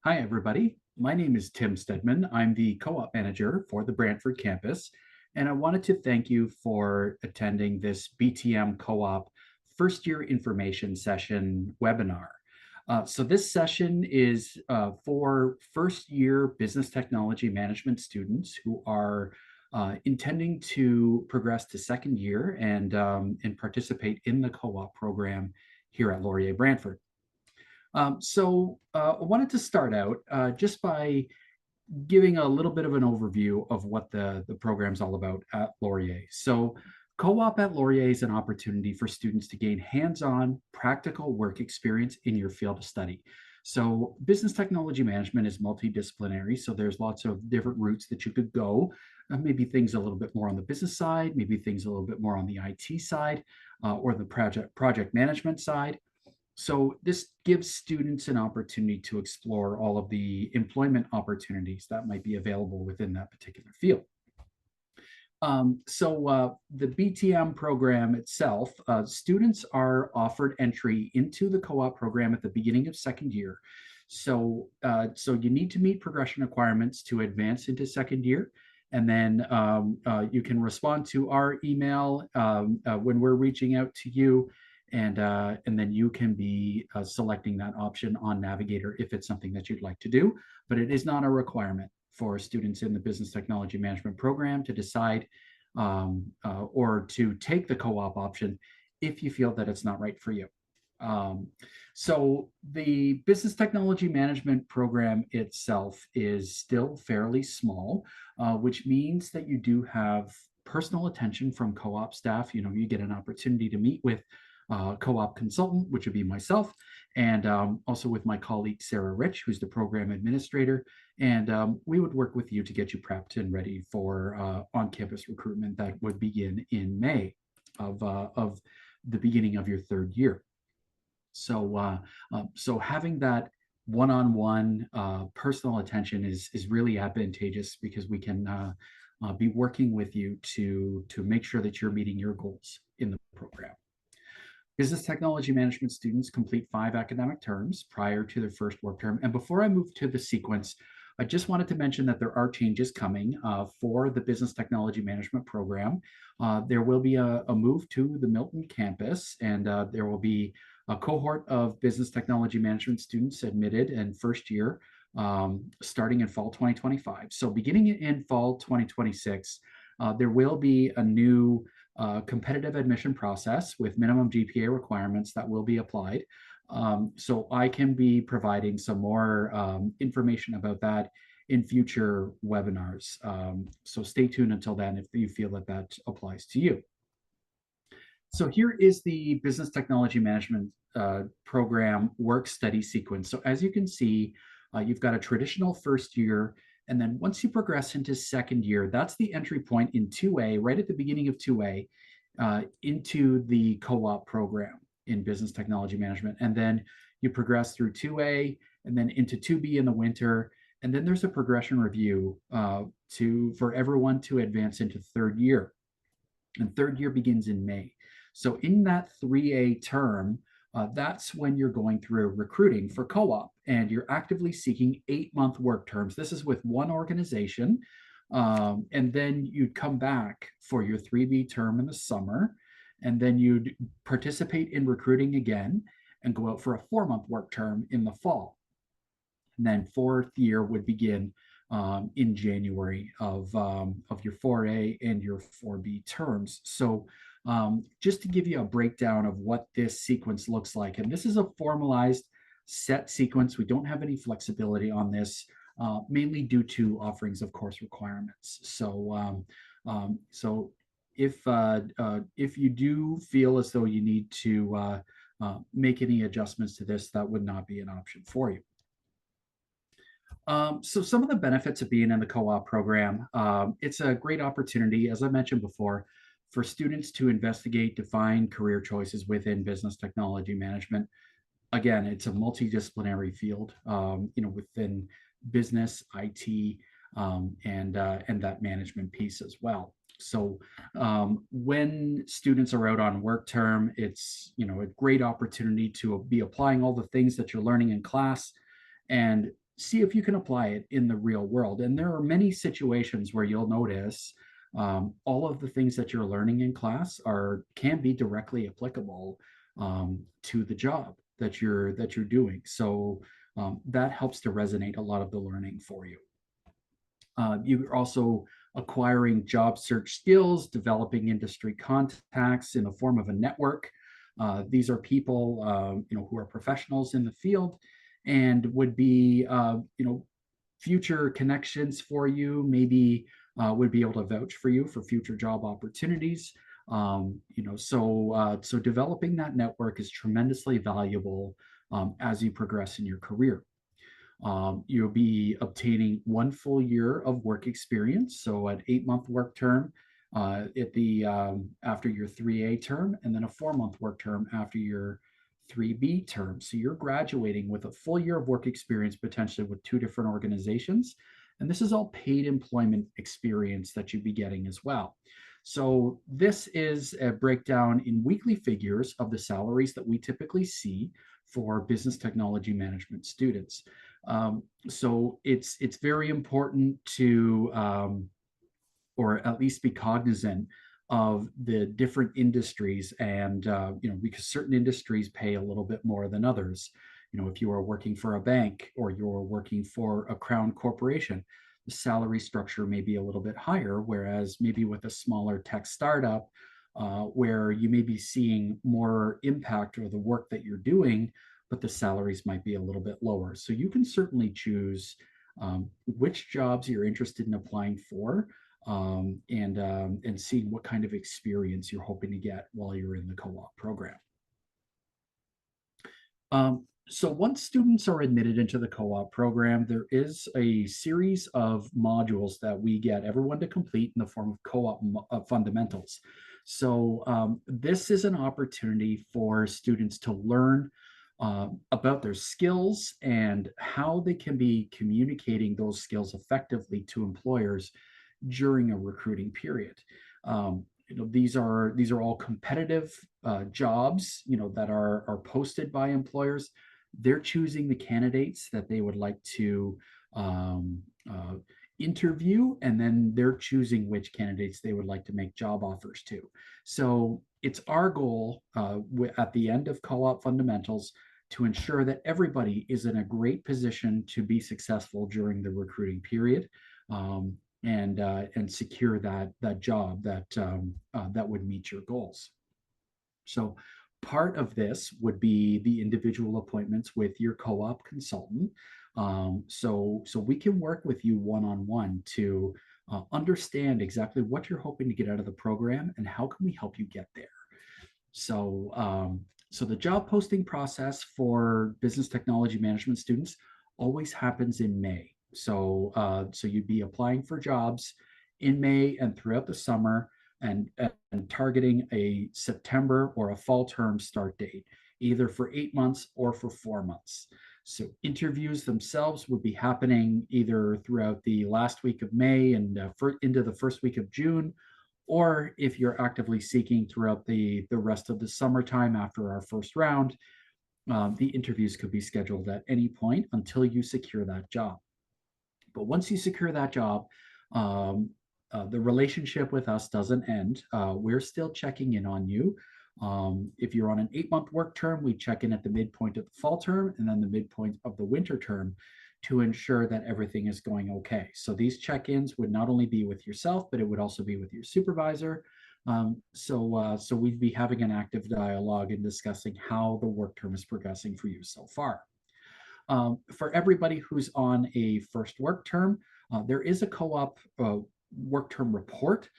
Hi, everybody. My name is Tim Stedman. I'm the co-op manager for the Brantford campus, and I wanted to thank you for attending this BTM co-op first year information session webinar. So this session is for first year business technology management students who are intending to progress to second year and participate in the co-op program here at Laurier Brantford. I wanted to start out just by giving a little bit of an overview of what the program's all about at Laurier. So co-op at Laurier is an opportunity for students to gain hands-on practical work experience in your field of study. So business technology management is multidisciplinary, so there's lots of different routes that you could go. Maybe things a little bit more on the business side, maybe things a little bit more on the IT side, or the project management side. So this gives students an opportunity to explore all of the employment opportunities that might be available within that particular field. The BTM program itself, students are offered entry into the co-op program at the beginning of second year. So you need to meet progression requirements to advance into second year. And then you can respond to our email when we're reaching out to you. And then you can be selecting that option on Navigator if it's something that you'd like to do, but it is not a requirement for students in the business technology management program to decide or to take the co-op option if you feel that it's not right for you. So the business technology management program itself is still fairly small, which means that you do have personal attention from co-op staff. You know, you get an opportunity to meet with co-op consultant, which would be myself, and also with my colleague, Sarah Rich, who's the program administrator. And we would work with you to get you prepped and ready for on-campus recruitment that would begin in May of the beginning of your third year. So having that one-on-one personal attention is really advantageous because we can be working with you to make sure that you're meeting your goals in the program. Business technology management students complete 5 academic terms prior to their first work term. And before I move to the sequence, I just wanted to mention that there are changes coming for the business technology management program. There will be a move to the Milton campus, and there will be a cohort of business technology management students admitted in first year starting in fall 2025. So beginning in fall 2026, there will be a new competitive admission process with minimum GPA requirements that will be applied. So I can be providing some more information about that in future webinars. So stay tuned until then if you feel that that applies to you. So here is the business technology management program work study sequence. So as you can see, you've got a traditional first year. And then once you progress into second year, that's the entry point in 2A, right at the beginning of 2A, into the co-op program in business technology management. And then you progress through 2A and then into 2B in the winter. And then there's a progression review for everyone to advance into third year. And third year begins in May. So in that 3A term, that's when you're going through recruiting for co-op and you're actively seeking 8-month work terms. This is with one organization. And then you'd come back for your 3B term in the summer, and then you'd participate in recruiting again and go out for a 4-month work term in the fall. And then fourth year would begin in January of your 4A and your 4B terms. So just to give you a breakdown of what this sequence looks like, and this is a formalized set sequence. We don't have any flexibility on this, mainly due to offerings of course requirements. So if you do feel as though you need to make any adjustments to this, that would not be an option for you. So some of the benefits of being in the co-op program, it's a great opportunity, as I mentioned before, for students to investigate, define career choices within business technology management. Again, it's a multidisciplinary field, within business, IT, and that management piece as well. So when students are out on work term, it's a great opportunity to be applying all the things that you're learning in class and see if you can apply it in the real world. And there are many situations where you'll notice all of the things that you're learning in class are can be directly applicable to the job that you're doing. So that helps to resonate a lot of the learning for you. You're also acquiring job search skills, developing industry contacts in the form of a network. These are people, who are professionals in the field and would be, future connections for you. Maybe would be able to vouch for you for future job opportunities. So developing that network is tremendously valuable as you progress in your career. You'll be obtaining 1 full year of work experience, so an 8-month work term at the after your 3A term, and then a 4-month work term after your 3B term. So you're graduating with a full year of work experience, potentially with 2 different organizations. And this is all paid employment experience that you'd be getting as well. So this is a breakdown in weekly figures of the salaries that we typically see for business technology management students. So it's very important to or at least be cognizant of the different industries, and because certain industries pay a little bit more than others. If you are working for a bank or you're working for a crown corporation, the salary structure may be a little bit higher, whereas maybe with a smaller tech startup, where you may be seeing more impact or the work that you're doing, but the salaries might be a little bit lower. So you can certainly choose which jobs you're interested in applying for, and seeing what kind of experience you're hoping to get while you're in the co-op program. So once students are admitted into the co-op program, there is a series of modules that we get everyone to complete in the form of co-op fundamentals. So this is an opportunity for students to learn about their skills and how they can be communicating those skills effectively to employers during a recruiting period. These are all competitive jobs, that are posted by employers. They're choosing the candidates that they would like to um, uh, interview, and then they're choosing which candidates they would like to make job offers to. So it's our goal at the end of co-op fundamentals to ensure that everybody is in a great position to be successful during the recruiting period. And secure that job that would meet your goals. So part of this would be the individual appointments with your co-op consultant. So we can work with you one-on-one to understand exactly what you're hoping to get out of the program and how can we help you get there. So the job posting process for business technology management students always happens in May. So you'd be applying for jobs in May and throughout the summer, and targeting a September or a fall term start date, either for 8 months or for 4 months. So interviews themselves would be happening either throughout the last week of May and into the first week of June, or if you're actively seeking throughout the rest of the summertime after our first round, the interviews could be scheduled at any point until you secure that job. But once you secure that job, the relationship with us doesn't end. We're still checking in on you. If you're on an 8-month work term, we check in at the midpoint of the fall term and then the midpoint of the winter term to ensure that everything is going okay. So these check-ins would not only be with yourself, but it would also be with your supervisor. So we'd be having an active dialogue and discussing how the work term is progressing for you so far. For everybody who's on a first work term, there is a co-op work term report.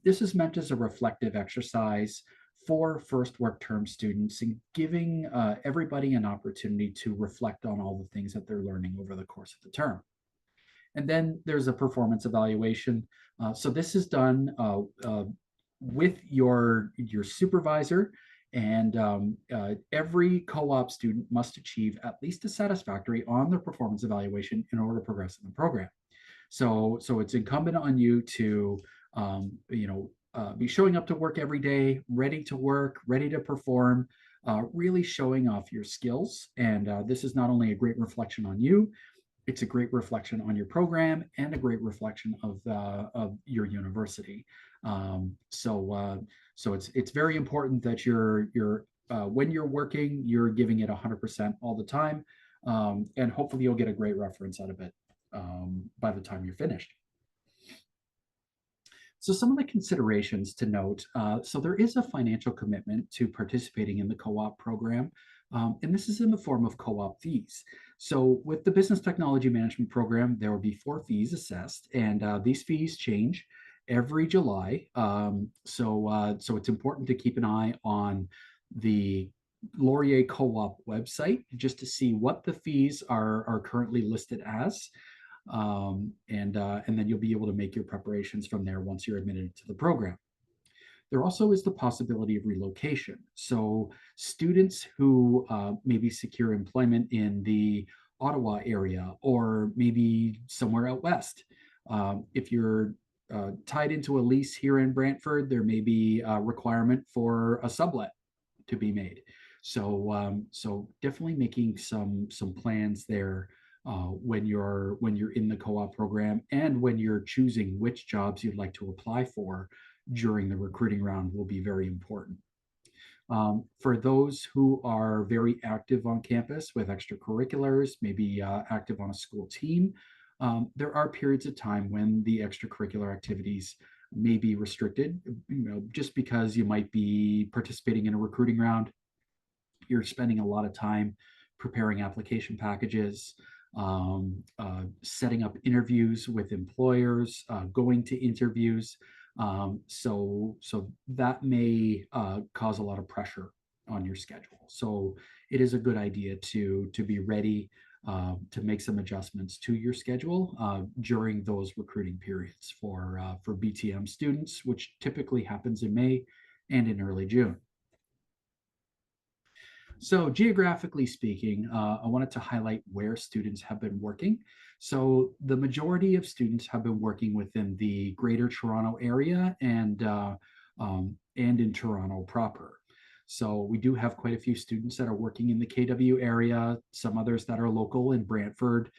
This is meant as a reflective exercise for first work term students and giving everybody an opportunity to reflect on all the things that they're learning over the course of the term. And then there's a performance evaluation. So this is done with your supervisor, and every co-op student must achieve at least a satisfactory on their performance evaluation in order to progress in the program. So it's incumbent on you to be showing up to work every day, ready to work, ready to perform, really showing off your skills. And this is not only a great reflection on you, it's a great reflection on your program and a great reflection of your university. So it's very important that you're when you're working, you're giving it 100% all the time, and hopefully you'll get a great reference out of it by the time you're finished. So some of the considerations to note, so there is a financial commitment to participating in the co-op program, and this is in the form of co-op fees. So with the business technology management program, there will be 4 fees assessed, and these fees change every July. So it's important to keep an eye on the Laurier Co-op website just to see what the fees are currently listed as, and then you'll be able to make your preparations from there once you're admitted to the program. There also is the possibility of relocation. So students who maybe secure employment in the Ottawa area or maybe somewhere out west, if you're tied into a lease here in Brantford, there may be a requirement for a sublet to be made. So definitely making some plans there when you're in the co-op program and when you're choosing which jobs you'd like to apply for during the recruiting round will be very important. For those who are very active on campus with extracurriculars, maybe active on a school team, there are periods of time when the extracurricular activities may be restricted, just because you might be participating in a recruiting round. You're spending a lot of time preparing application packages, setting up interviews with employers, going to interviews. So that may cause a lot of pressure on your schedule. So it is a good idea to be ready to make some adjustments to your schedule during those recruiting periods for BTM students, which typically happens in May and in early June. So geographically speaking, I wanted to highlight where students have been working. So the majority of students have been working within the Greater Toronto area and in Toronto proper. So we do have quite a few students that are working in the KW area, some others that are local in Brantford,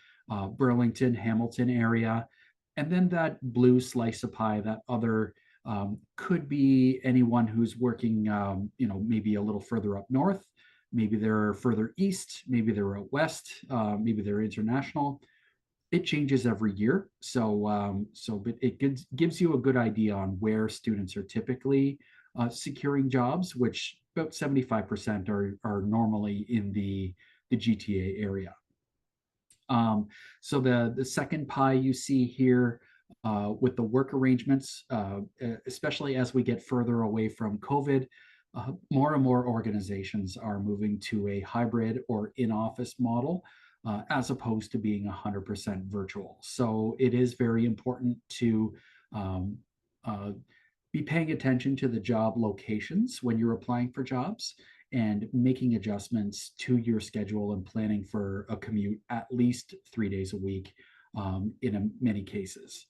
Burlington, Hamilton area, and then that blue slice of pie, that other could be anyone who's working, maybe a little further up north. Maybe they're further east, maybe they're out west, maybe they're international. It changes every year. But it gives you a good idea on where students are typically securing jobs, which about 75% are normally in the GTA area. So the second pie you see here with the work arrangements, especially as we get further away from COVID, more and more organizations are moving to a hybrid or in-office model as opposed to being 100% virtual. So it is very important to um, uh, be paying attention to the job locations when you're applying for jobs and making adjustments to your schedule and planning for a commute at least 3 days a week in many cases.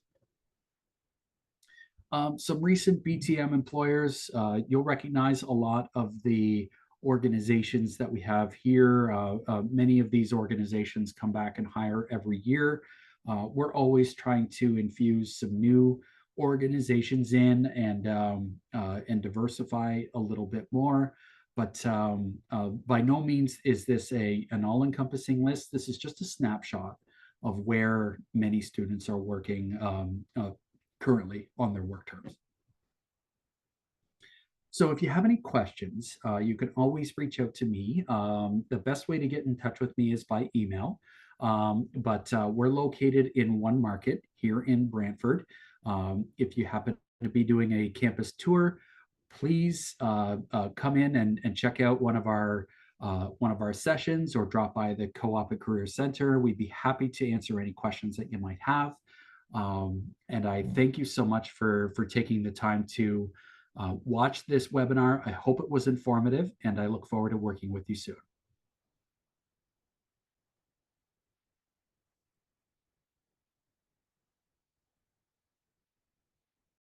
Some recent BTM employers, you'll recognize a lot of the organizations that we have here. Many of these organizations come back and hire every year. We're always trying to infuse some new organizations in and diversify a little bit more. But by no means is this an all-encompassing list. This is just a snapshot of where many students are working currently on their work terms. So if you have any questions, you can always reach out to me. The best way to get in touch with me is by email. But we're located in one market here in Brantford. If you happen to be doing a campus tour, please come in and check out one of our sessions or drop by the Co-op and Career Center. We'd be happy to answer any questions that you might have. And I thank you so much for taking the time to watch this webinar. I hope it was informative, and I look forward to working with you soon.